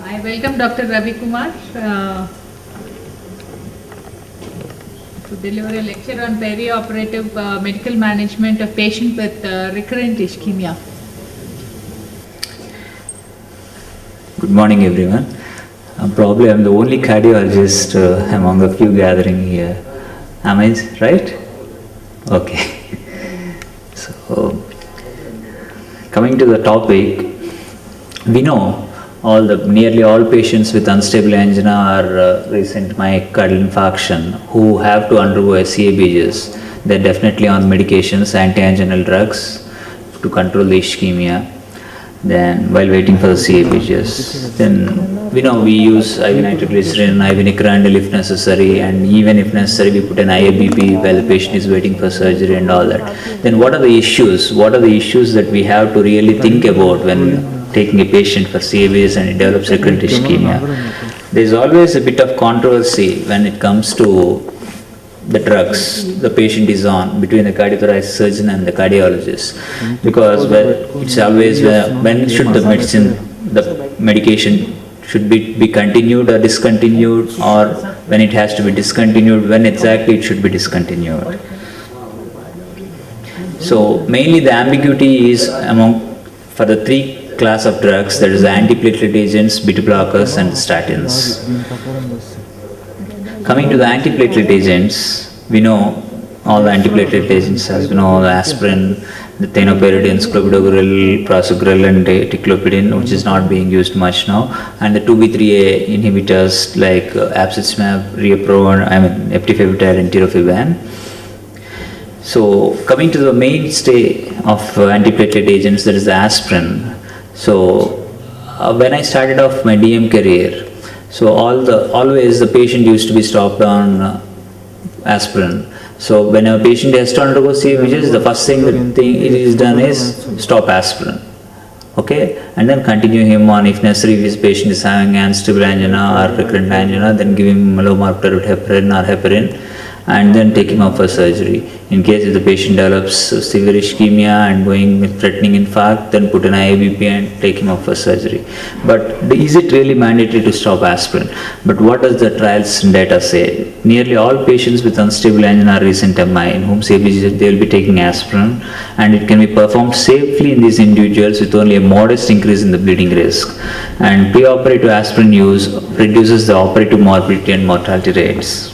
I welcome Dr. Ravikumar to deliver a lecture on perioperative medical management of patient with recurrent ischemia. Good morning, everyone. Probably I'm the only cardiologist among a few gathering here. Am I right? Okay. So, coming to the topic, we know nearly all patients with unstable angina or recent myocardial infarction who have to undergo ACVS. They're definitely on medications, anti-anginal drugs to control the ischemia. Then while waiting for the CABGs, then we use IV nitroglycerin, IV nicotinical if necessary, and even if necessary we put an IABP while the patient is waiting for surgery and all that. Then what are the issues? What are the issues that we have to really think about when taking a patient for CABGs and it develops recurrent ischemia? There is always a bit of controversy when it comes to the drugs the patient is on between the cardiothoracic surgeon and the cardiologist, because it's always when should the medication should be continued or discontinued, or when it has to be discontinued, when exactly it should be discontinued. So mainly the ambiguity is for the three class of drugs, that is the antiplatelet agents, beta blockers and statins. Coming to the antiplatelet agents, we know all the antiplatelet agents, as we know, the aspirin, the thienopiridines, Clopidogrel, Prasugrel and ticlopidine, which is not being used much now, and the 2B3A inhibitors like abciximab, eptifibatide and tirofiban. So coming to the mainstay of antiplatelet agents, that is the aspirin. So when I started off my DM career, so always the patient used to be stopped on aspirin. So when a patient has to undergo CABGs, the first thing it is done is stop aspirin. Okay, and then continue him on, if necessary, if his patient is having unstable angina or recurrent angina, then give him low molecular heparin or heparin, and then take him up for surgery. In case if the patient develops severe ischemia and going with threatening infarct, then put an IABP and take him up for surgery. But is it really mandatory to stop aspirin? But what does the trials data say? Nearly all patients with unstable angina or recent MI in whom CABG, they will be taking aspirin, and it can be performed safely in these individuals with only a modest increase in the bleeding risk. And preoperative aspirin use reduces the operative morbidity and mortality rates.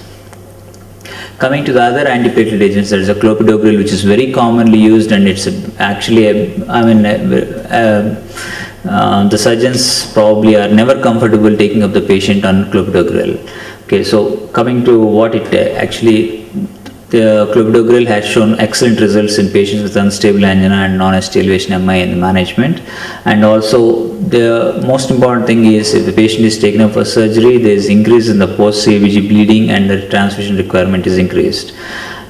Coming to the other antiplatelet agents, there is a Clopidogrel, which is very commonly used, and it's actually the surgeons probably are never comfortable taking up the patient on Clopidogrel. Okay, so coming to what it the Clopidogrel has shown excellent results in patients with unstable angina and non-ST elevation MI in the management. And also the most important thing is, if the patient is taken up for surgery, there is increase in the post-CABG bleeding and the transfusion requirement is increased.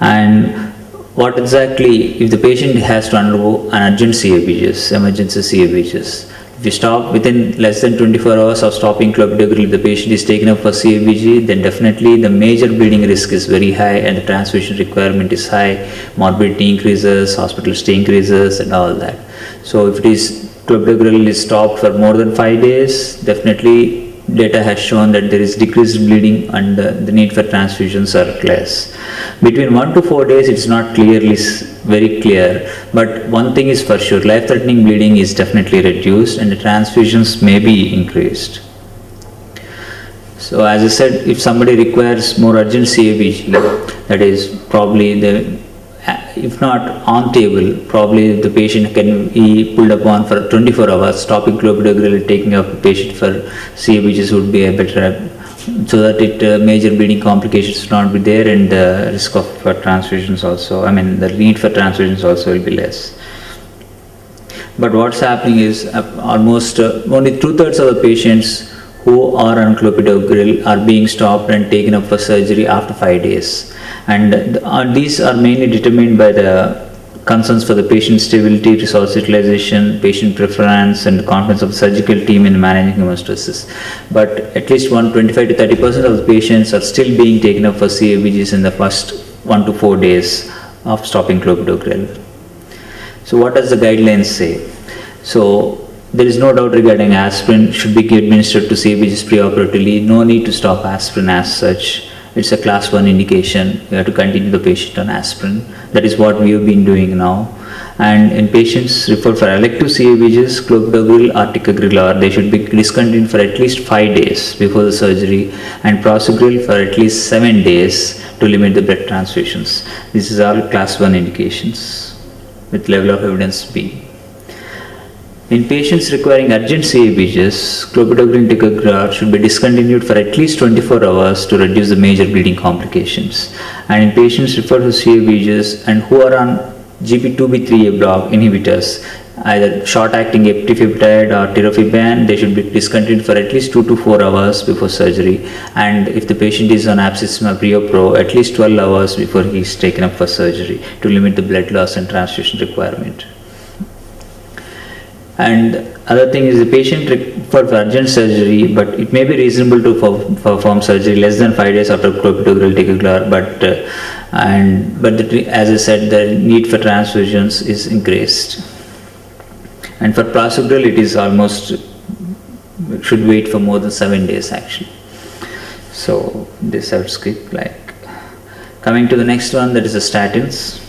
And what exactly, if the patient has to undergo an urgent CABGs, emergency CABGs, if you stop within less than 24 hours of stopping Clopidogrel, if the patient is taken up for CABG, then definitely the major bleeding risk is very high and the transfusion requirement is high, morbidity increases, hospital stay increases and all that. So if Clopidogrel is stopped for more than 5 days, definitely data has shown that there is decreased bleeding and the need for transfusions are less. Between 1 to 4 days, it's not very clear, but one thing is for sure, life-threatening bleeding is definitely reduced and the transfusions may be increased. So as I said, if somebody requires more urgent CABG, that is probably if not on table, probably the patient can be pulled upon for 24 hours. Stopping Clopidogrel and taking up the patient for CABGs would be a better, so that major bleeding complications will not be there, and the risk of transfusions also, the need for transfusions also will be less. But what's happening is almost only 2/3 of the patients who are on Clopidogrel are being stopped and taken up for surgery after 5 days. And these are mainly determined by the concerns for the patient stability, resource utilization, patient preference, and confidence of the surgical team in managing hemostresis. But at least 25 to 30% of the patients are still being taken up for CABGs in the first 1 to 4 days of stopping Clopidogrel. So what does the guidelines say? So there is no doubt regarding aspirin should be administered to CABGs preoperatively. No need to stop aspirin as such. It's a class 1 indication. You have to continue the patient on aspirin. That is what we have been doing now. And in patients referred for elective CABGs, clopidogrel or ticagrelor, they should be discontinued for at least 5 days before the surgery, and prasugrel for at least 7 days to limit the blood transfusions. This is all class 1 indications with level of evidence B. In patients requiring urgent CABGs, clopidogrel and ticagrelor should be discontinued for at least 24 hours to reduce the major bleeding complications. And in patients referred to CABGs and who are on GP2B3A block inhibitors, either short-acting eptifibatide or tirofiban, they should be discontinued for at least 2 to 4 hours before surgery. And if the patient is on abscessus Preopro, at least 12 hours before he is taken up for surgery to limit the blood loss and transfusion requirement. And other thing is the patient referred for urgent surgery, but it may be reasonable to perform surgery less than 5 days after clopidogrel ticagrelor, but as I said, the need for transfusions is increased. And for prasugrel, it is almost should wait for more than 7 days actually. So this I would skip. Like coming to the next one, that is the statins.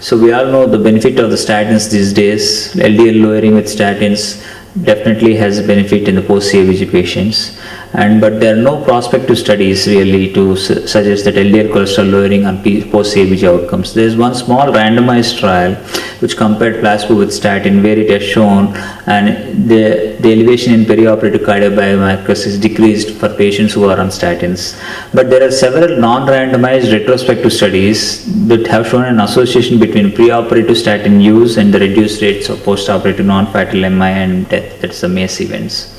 So we all know the benefit of the statins these days. LDL lowering with statins definitely has a benefit in the post-CABG patients, but there are no prospective studies really to suggest that LDL cholesterol lowering on post-CABG outcomes. There is one small randomized trial which compared placebo with statin, where it has shown and the elevation in perioperative cardiobiomarkers is decreased for patients who are on statins. But there are several non-randomized retrospective studies that have shown an association between preoperative statin use and the reduced rates of post-operative non-fatal MI and death, that's the MACE events.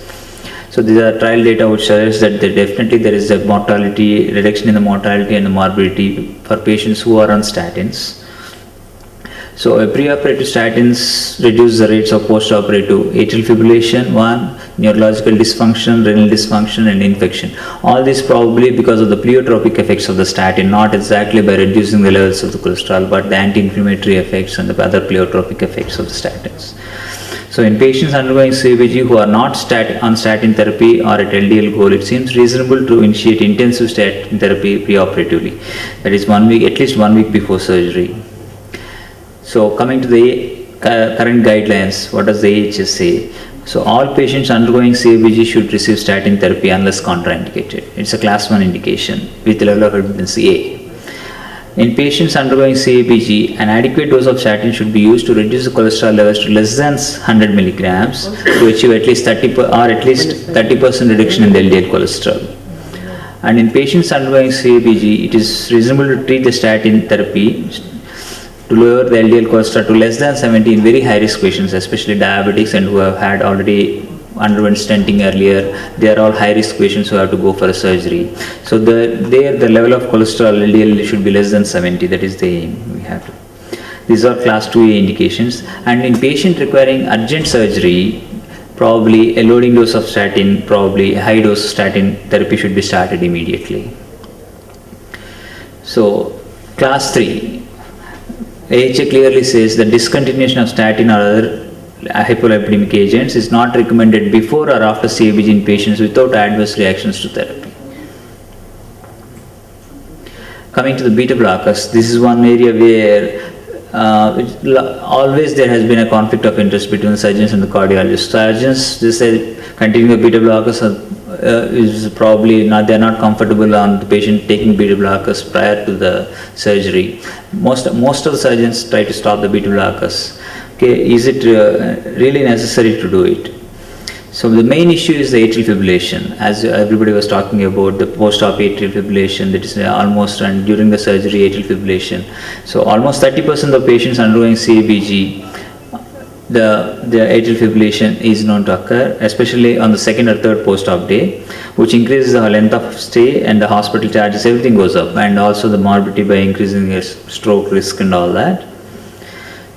So these are trial data which suggests that definitely there is a mortality, reduction in the mortality and the morbidity for patients who are on statins. So preoperative statins reduce the rates of post-operative atrial fibrillation, neurological dysfunction, renal dysfunction and infection. All this probably because of the pleiotropic effects of the statin, not exactly by reducing the levels of the cholesterol, but the anti-inflammatory effects and the other pleiotropic effects of the statins. So in patients undergoing CABG who are not on statin therapy or at LDL goal, it seems reasonable to initiate intensive statin therapy preoperatively. That is 1 week, at least 1 week before surgery. So coming to the current guidelines, what does the AHS say? So all patients undergoing CABG should receive statin therapy unless contraindicated. It's a class 1 indication with level of evidence A. In patients undergoing CABG, an adequate dose of statin should be used to reduce the cholesterol levels to less than 100 milligrams to achieve at least 30% reduction in the LDL cholesterol. And in patients undergoing CABG, it is reasonable to treat the statin therapy to lower the LDL cholesterol to less than 70 in very high risk patients, especially diabetics and who have had already underwent stenting earlier. They are all high risk patients who have to go for a surgery. So the level of cholesterol LDL should be less than 70. That is the aim we have to. These are class 2A indications. And in patient requiring urgent surgery, probably a loading dose of statin, probably a high dose statin therapy should be started immediately. So class 3. AHA clearly says that discontinuation of statin or other hypolipidemic agents is not recommended before or after CABG in patients without adverse reactions to therapy. Coming to the beta blockers, this is one area where always there has been a conflict of interest between the surgeons and the cardiologists. Surgeons, they say continuing the beta blockers is probably not, they are not comfortable on the patient taking beta blockers prior to the surgery. Most of the surgeons try to stop the beta blockers. Okay, is it really necessary to do it? So the main issue is the atrial fibrillation, as everybody was talking about the post-op atrial fibrillation, that is almost, and during the surgery atrial fibrillation. So almost 30% of patients undergoing CABG, the atrial fibrillation is known to occur, especially on the second or third post-op day, which increases the length of stay and the hospital charges, everything goes up, and also the morbidity by increasing the stroke risk and all that.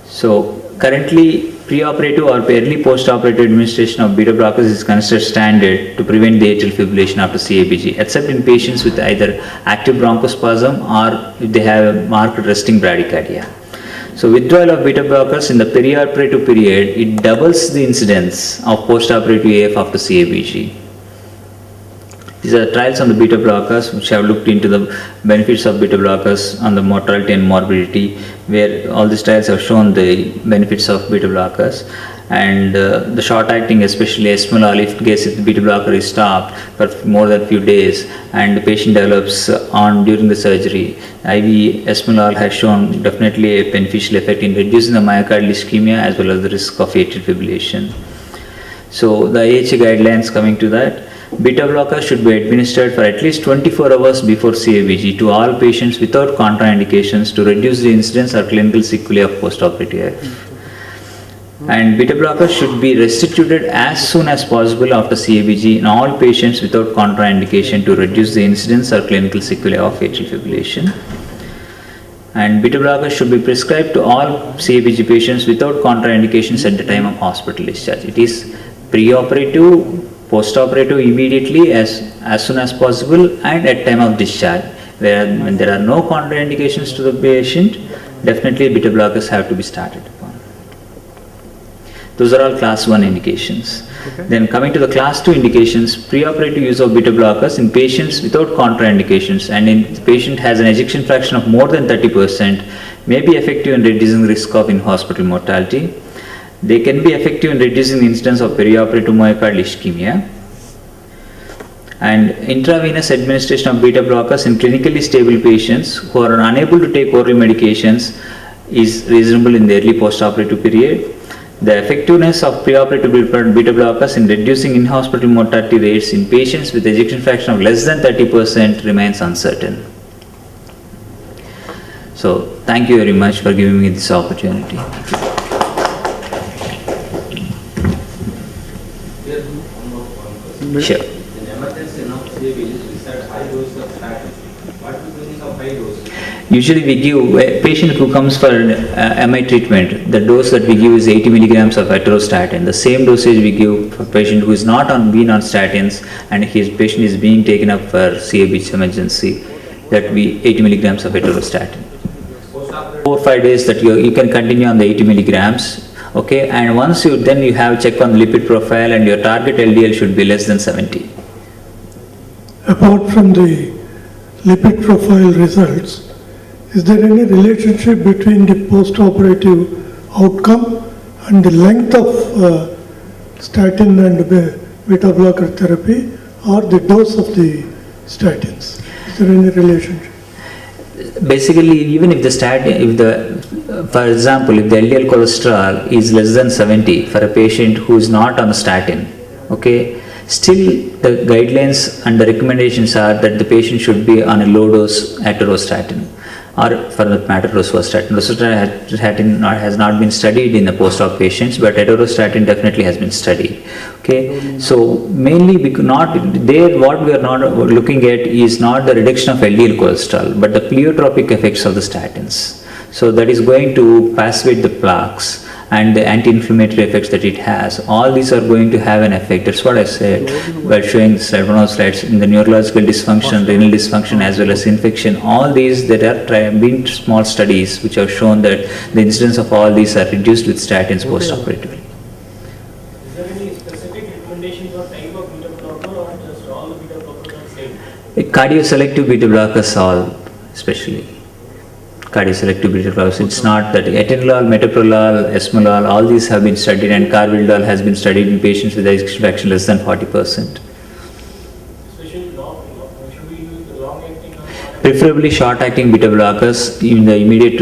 So currently, preoperative or early post-operative administration of beta blockers is considered standard to prevent the atrial fibrillation after CABG, except in patients with either active bronchospasm or if they have a marked resting bradycardia. So withdrawal of beta blockers in the perioperative period, it doubles the incidence of postoperative AF after CABG. These are trials on the beta blockers which have looked into the benefits of beta blockers on the mortality and morbidity, where all these trials have shown the benefits of beta blockers. And the short acting, especially esmolol, if in case if the beta blocker is stopped for more than few days and the patient develops on during the surgery, IV esmolol has shown definitely a beneficial effect in reducing the myocardial ischemia as well as the risk of atrial fibrillation. So the AHA guidelines, coming to that, beta blocker should be administered for at least 24 hours before CABG to all patients without contraindications to reduce the incidence or clinical sequelae of postoperative AF. And beta blockers should be restituted as soon as possible after CABG in all patients without contraindication to reduce the incidence or clinical sequelae of atrial fibrillation. And beta blockers should be prescribed to all CABG patients without contraindications at the time of hospital discharge. It is preoperative, postoperative immediately as soon as possible, and at time of discharge. Where when there are no contraindications to the patient, definitely beta blockers have to be started upon. Those are all class 1 indications. Okay. Then coming to the class 2 indications, preoperative use of beta blockers in patients without contraindications and in the patient has an ejection fraction of more than 30% may be effective in reducing the risk of in-hospital mortality. They can be effective in reducing the incidence of perioperative myocardial ischemia. And intravenous administration of beta blockers in clinically stable patients who are unable to take oral medications is reasonable in the early postoperative period. The effectiveness of preoperative beta blockers in reducing in-hospital mortality rates in patients with ejection fraction of less than 30% remains uncertain. So, thank you very much for giving me this opportunity. Sure. In emergency now, we start high dose of statin. What is the meaning of high dose? Usually we give a patient who comes for MI treatment, the dose that we give is 80 milligrams of atorvastatin. The same dosage we give for patient who is not been on statins and his patient is being taken up for CABG emergency, that we 80 milligrams of atorvastatin. 4 or 5 days that you can continue on the 80 milligrams. Okay, and once you have check on the lipid profile and your target LDL should be less than 70. Apart from the lipid profile results, is there any relationship between the post-operative outcome and the length of statin and beta blocker therapy or the dose of the statins? Is there any relationship? Basically, even if the statin, for example, if the LDL cholesterol is less than 70 for a patient who is not on a statin, okay, still the guidelines and the recommendations are that the patient should be on a low dose atorvastatin, or for that matter rosuvastatin. Rosuvastatin has not been studied in the post-op patients, but atorvastatin definitely has been studied. Okay, so mainly because what we are not looking at is not the reduction of LDL cholesterol, but the pleiotropic effects of the statins. So that is going to passivate the plaques and the anti-inflammatory effects that it has. All these are going to have an effect. That's what I said while showing one of the slides in the neurological dysfunction, renal dysfunction, as well as infection. All these, there have been small studies which have shown that the incidence of all these are reduced with statins post-operatively. Is there any specific recommendations or type of beta blocker or just all the beta blockers are same? Cardioselective beta blockers, all especially. Cardioselective beta blockers. It's not that atenolol, metoprolol, esmolol, all these have been studied, and carvedilol has been studied in patients with ejection fraction less than 40%. Especially should we use the long-acting or Preferably short-acting beta blockers in the immediate,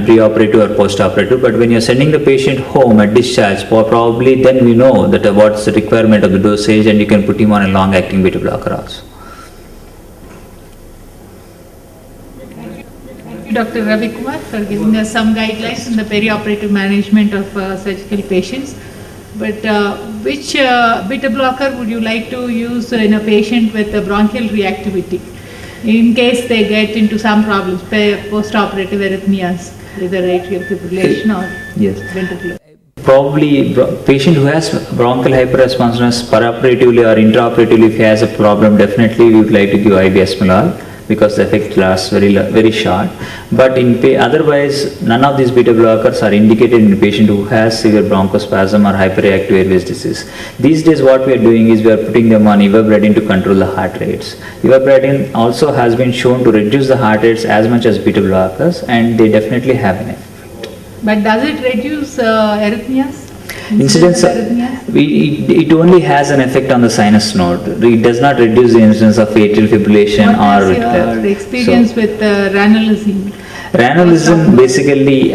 pre-operative or post-operative. But when you're sending the patient home at discharge, probably then we know that what's the requirement of the dosage, and you can put him on a long-acting beta blocker also. Dr. Ravikumar for giving us some guidelines in the perioperative management of surgical patients. But which beta blocker would you like to use in a patient with bronchial reactivity in case they get into some problems, post-operative arrhythmias, either atrial fibrillation or ventricular? Probably patient who has bronchial hyperresponsiveness perioperatively or intraoperatively, if he has a problem, definitely we would like to give IV esmolol. because the effect lasts very short. But otherwise, none of these beta blockers are indicated in a patient who has severe bronchospasm or hyperreactive airways disease. These days, what we are doing is we are putting them on ivabradine to control the heart rates. Ivabradine also has been shown to reduce the heart rates as much as beta blockers, and they definitely have an effect. But does it reduce arrhythmias? Incidence, of arrhythmias? it only has an effect on the sinus node. It does not reduce the incidence of atrial fibrillation What or is your experience with ranolazine? Ranolazine basically,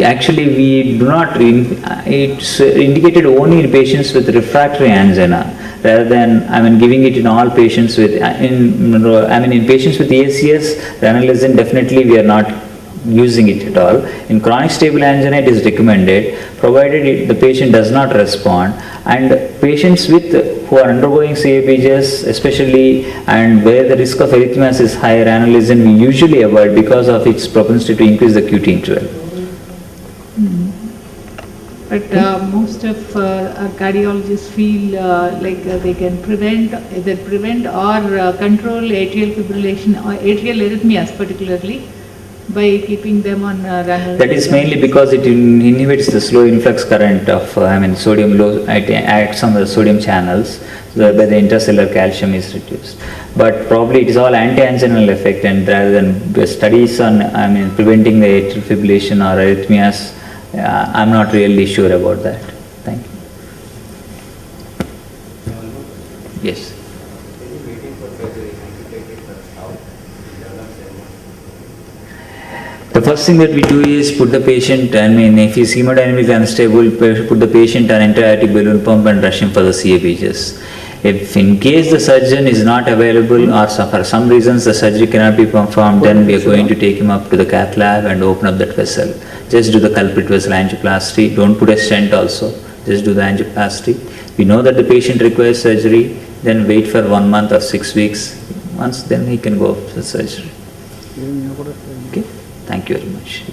actually we do not, it's indicated only in patients with refractory angina rather than, giving it in all patients with, in patients with ACS, ranolazine definitely we are not using it at all. In chronic stable angina it is recommended provided the patient does not respond, and patients who are undergoing CABGs especially and where the risk of arrhythmias is high, ranolazine we usually avoid because of its propensity to increase the QT interval. But most of our cardiologists feel like they can either prevent or control atrial fibrillation or atrial arrhythmias particularly by keeping them on ranolazine. That is mainly because it inhibits the slow influx current of sodium, it acts on the sodium channels, so whereby the intracellular calcium is reduced. But probably it is all anti-anginal effect, and rather than the studies on preventing the atrial fibrillation or arrhythmias, I'm not really sure about that. Thank you. Yes. The first thing that we do is put the patient, if he's hemodynamically unstable, put the patient on intra-aortic balloon pump and rush him for the CABGs. If in case the surgeon is not available or for some reasons the surgery cannot be performed, then we are going to take him up to the cath lab and open up that vessel. Just do the culprit vessel angioplasty. Don't put a stent also. Just do the angioplasty. We know that the patient requires surgery, then wait for 1 month or 6 weeks. Once then he can go for surgery. Okay. Thank you very much.